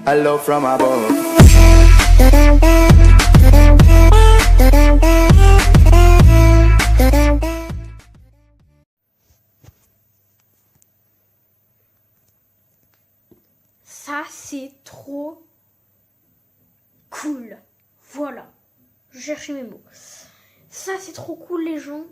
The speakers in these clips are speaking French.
a love from above. Ça, c'est trop cool. Voilà. Je cherchais mes mots. Ça, c'est trop cool, les gens.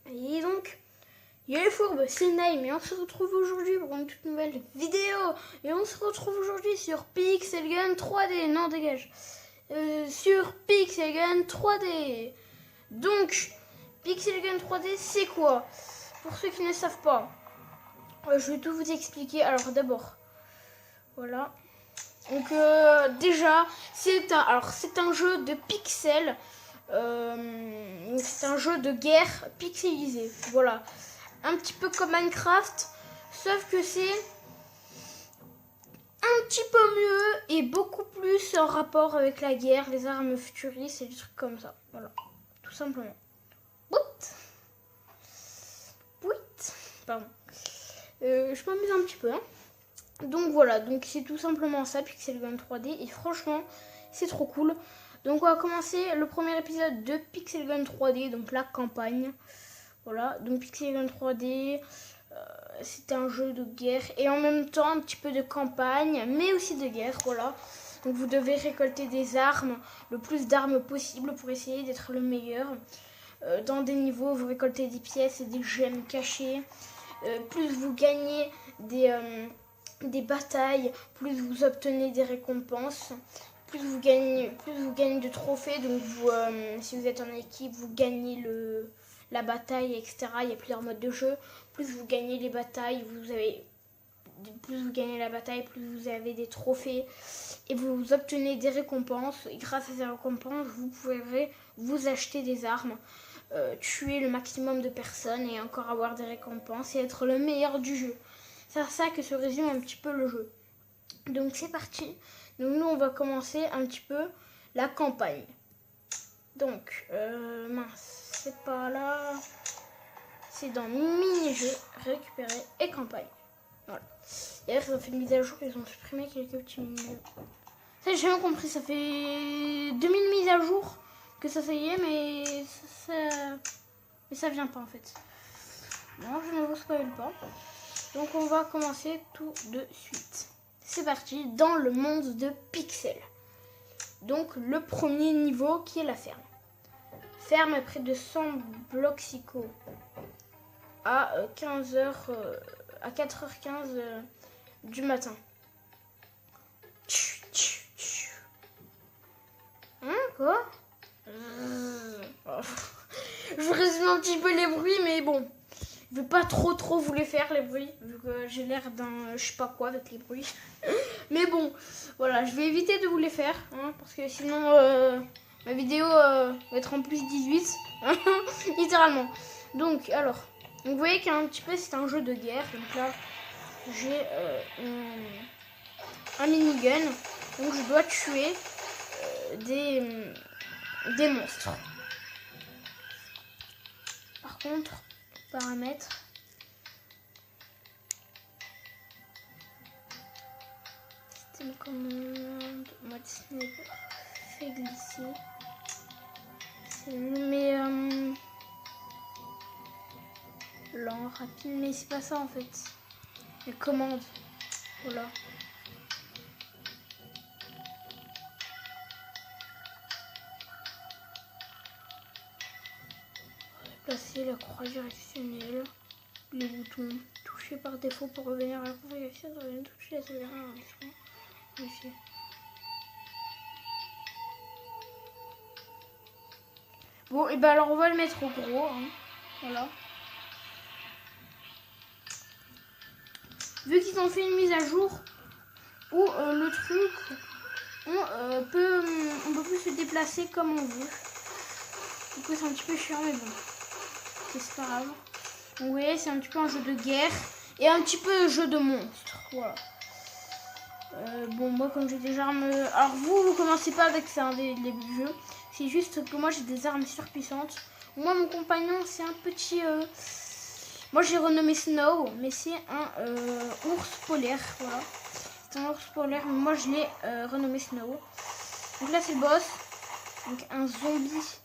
Et donc, il y a les fourbes, c'est Naïm. Et on se retrouve aujourd'hui pour une toute nouvelle vidéo. Et on se retrouve aujourd'hui sur Pixel Gun 3D. Non, dégage. Sur Pixel Gun 3D. Donc, Pixel Gun 3D, c'est quoi? Pour ceux qui ne savent pas, je vais tout vous expliquer. Alors, d'abord, voilà. Donc déjà, c'est un jeu de pixels. C'est un jeu de guerre pixelisé. Voilà. Un petit peu comme Minecraft. Sauf que c'est un petit peu mieux et beaucoup plus en rapport avec la guerre, les armes futuristes et des trucs comme ça. Voilà. Tout simplement. Pardon. Je m'amuse un petit peu, hein. Donc voilà, donc c'est tout simplement ça, Pixel Gun 3D, et franchement, c'est trop cool. Donc on va commencer le premier épisode de Pixel Gun 3D, donc la campagne. Voilà, donc Pixel Gun 3D, c'est un jeu de guerre, et en même temps un petit peu de campagne, mais aussi de guerre, voilà. Donc vous devez récolter des armes, le plus d'armes possible pour essayer d'être le meilleur. Dans des niveaux, vous récoltez des pièces et des gemmes cachées. Plus vous gagnez des batailles, plus vous obtenez des récompenses, plus vous gagnez de trophées. Donc vous, si vous êtes en équipe, vous gagnez la bataille, etc. Il y a plusieurs modes de jeu. Plus vous gagnez les batailles, plus vous gagnez la bataille, plus vous avez des trophées et vous obtenez des récompenses. Et grâce à ces récompenses, vous pourrez vous acheter des armes, tuer le maximum de personnes et encore avoir des récompenses et être le meilleur du jeu. C'est à ça que se résume un petit peu le jeu. Donc c'est parti. Donc nous on va commencer un petit peu la campagne. Donc mince, c'est pas là. C'est dans mini-jeu, récupérer et campagne. Voilà. D'ailleurs ils ont fait une mise à jour, ils ont supprimé quelques petits mini-jeux. Ça j'ai jamais compris, ça fait 2000 mises à jour que ça y est, mais ça vient pas en fait. Non, je ne vous spoil pas. Donc on va commencer tout de suite. C'est parti dans le monde de Pixel. Donc le premier niveau qui est la ferme. Ferme près de 100 blocs psycho à 4h15 du matin. Hein, quoi? Je résume un petit peu les bruits, mais bon. Je vais pas trop vous les faire, les bruits, vu que j'ai l'air d'un je sais pas quoi avec les bruits. Mais bon, voilà, je vais éviter de vous les faire, hein, parce que sinon ma vidéo va être en plus 18, littéralement. Donc, alors, vous voyez qu'un petit peu c'est un jeu de guerre. Donc là, j'ai un minigun, donc je dois tuer des monstres. Par contre, paramètres, système commande, mode sniper, fait glisser. Mais lent, rapide, mais c'est pas ça en fait. Les commandes, voilà. Placer la croix directionnelle, les boutons, toucher par défaut pour revenir à la configuration, toucher la sauvegarde. Bon, et ben alors on va le mettre au gros, hein. Voilà. Vu qu'ils ont fait une mise à jour où le truc, on peut plus se déplacer comme on veut. Du coup c'est un petit peu chiant, mais bon. C'est pas grave. Donc, vous voyez, c'est un petit peu un jeu de guerre et un petit peu un jeu de monstres. Voilà. Bon, moi, comme j'ai des armes... Alors, vous commencez pas avec ça, les jeux. C'est juste que moi, j'ai des armes surpuissantes. Moi, mon compagnon, c'est un petit... Moi, j'ai renommé Snow, mais c'est un ours polaire. Voilà. C'est un ours polaire, mais moi je l'ai renommé Snow. Donc là c'est le boss. Donc un zombie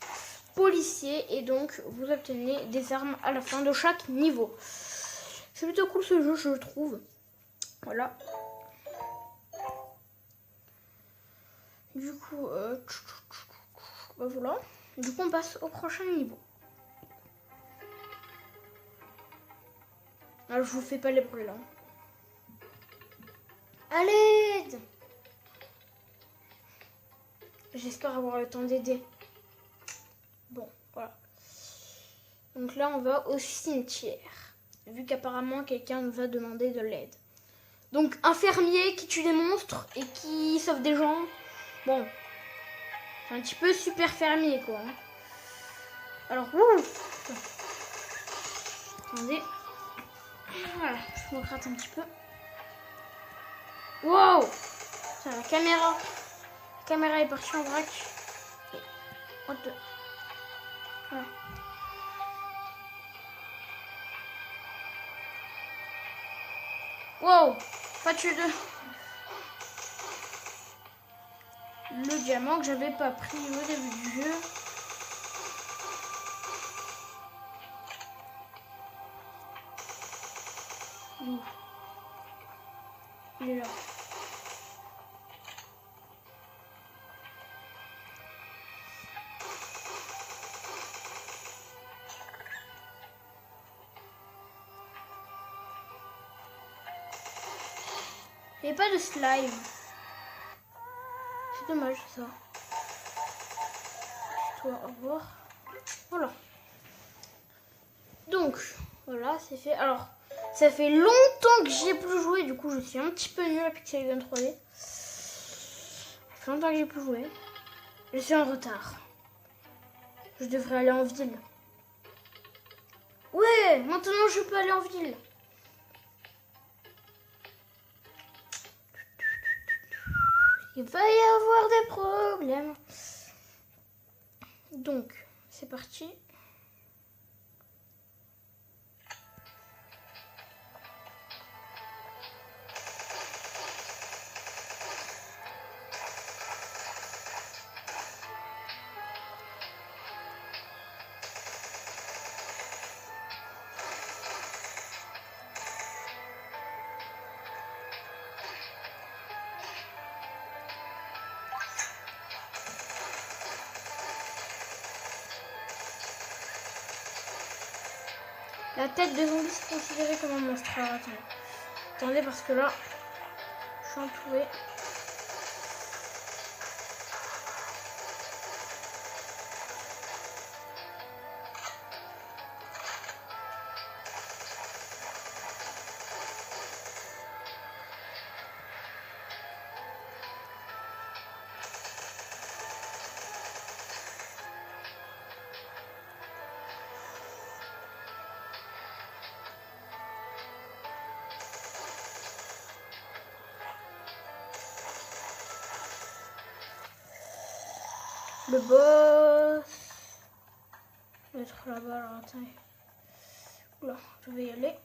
policier. Et donc vous obtenez des armes à la fin de chaque niveau. C'est plutôt cool ce jeu, je trouve. Voilà. Du coup, bah voilà. Du coup on passe au prochain niveau. Alors je vous fais pas les bruits là. À l'aide! J'espère avoir le temps d'aider. Bon, voilà. Donc là, on va au cimetière. Vu qu'apparemment, quelqu'un nous a demandé de l'aide. Donc, un fermier qui tue des monstres et qui sauve des gens. Bon. C'est un petit peu super fermier, quoi. Alors, attendez. Voilà, je me gratte un petit peu. Wow! Putain, la caméra est partie en vrac. Voilà. Wow! Pas tué de... Le diamant que j'avais pas pris au début du jeu. Où? Il est là. Il n'y a pas de slime. C'est dommage ça. Je dois avoir. Voilà. Donc, voilà, c'est fait. Alors, ça fait longtemps que j'ai plus joué. Du coup, je suis un petit peu nulle à Pixel Gun 3D. Ça fait longtemps que j'ai plus joué. Je suis en retard. Je devrais aller en ville. Ouais, maintenant je peux aller en ville. Il va y avoir des problèmes. Donc, c'est parti. La tête de zombie c'est considéré comme un monstre. Alors, attendez parce que là, je suis entourée. Le boss. Je vais être là-bas, alors attendez. Oula, je vais y aller.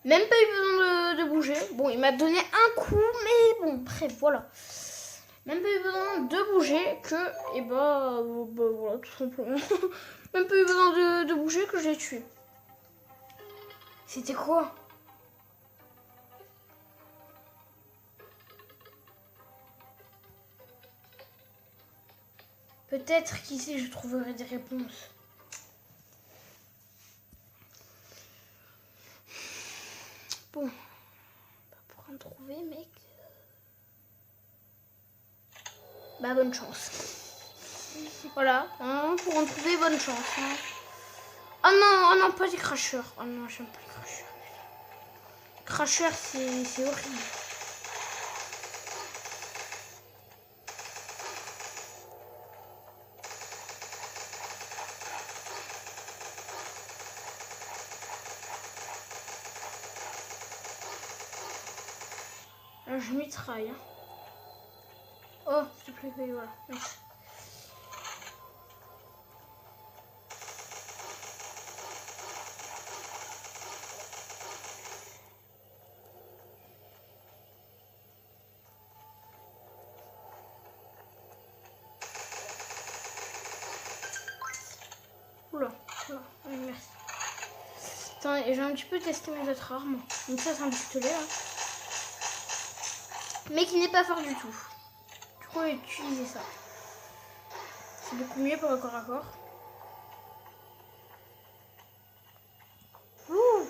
Même pas eu besoin de bouger. Bon, il m'a donné un coup, mais bon, bref, voilà. Même pas eu besoin de bouger que, et bah voilà, tout simplement. Même pas eu besoin de bouger que je l'ai tué. C'était quoi? Peut-être qu'ici je trouverai des réponses. Bon, pas pour en trouver, mec. Bah bonne chance. Voilà, hein, pour en trouver, bonne chance. Hein. Oh non, pas des crashers. Oh non, j'aime plus les crashers. Crasher, c'est horrible. Alors, je mitraille. Hein. Oh, s'il te plaît, voilà. Merci. Putain, j'ai un petit peu testé mes autres armes. Donc ça c'est un pistolet là. Mais qui n'est pas fort du tout. Du coup on va utiliser ça. C'est beaucoup mieux pour le corps à corps. Ouh.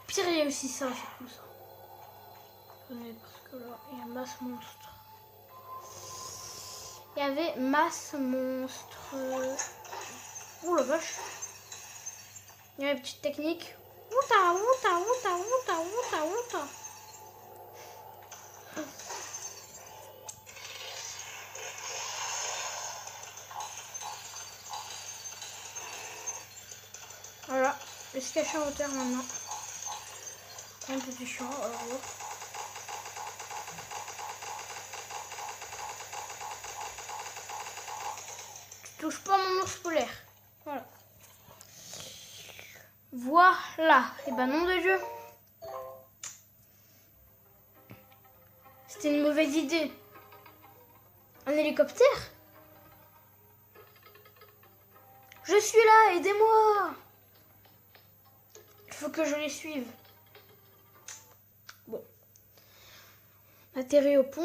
Pire, il y a aussi ça, c'est cool ça. Parce que là, il y a masse monstre. Il y avait masse monstre. Ouh la vache. Il y a une petite technique. Outa, outa, outa, outa, outa, outa. Voilà, je vais se cacher en hauteur maintenant. Un peu plus chiant, alors. Tu touches pas mon ours polaire. Voilà. Voilà. Et ben nom de Dieu. C'était une mauvaise idée. Un hélicoptère? Je suis là, aidez-moi. Il faut que je les suive. Bon. Atterri au pont.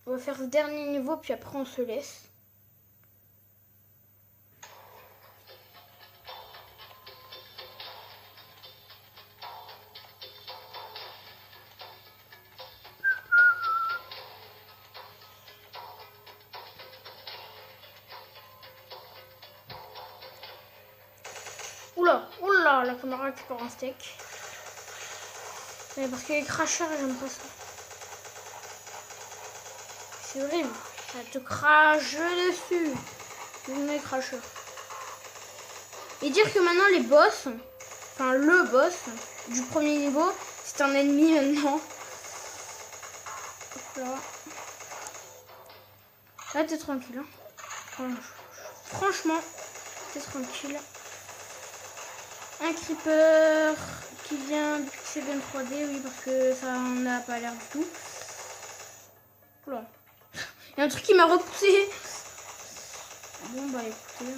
On va faire le dernier niveau, puis après on se laisse. Oula, oula, la caméra récupère un steak. Mais parce que les cracheurs, j'aime pas ça. C'est horrible, ça te crache dessus. Les cracheurs. Et dire que maintenant les boss, enfin le boss du premier niveau, c'est un ennemi maintenant. Hop là. Là t'es tranquille. Hein. Franchement, t'es tranquille. Un creeper qui vient du Pixelgun 3D, oui, parce que ça n'a pas l'air du tout. Oula. Il y a un truc qui m'a repoussé. Bon bah écoutez.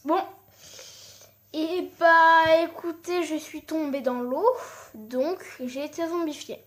Bon. Et bah écoutez, je suis tombée dans l'eau, donc j'ai été zombifiée.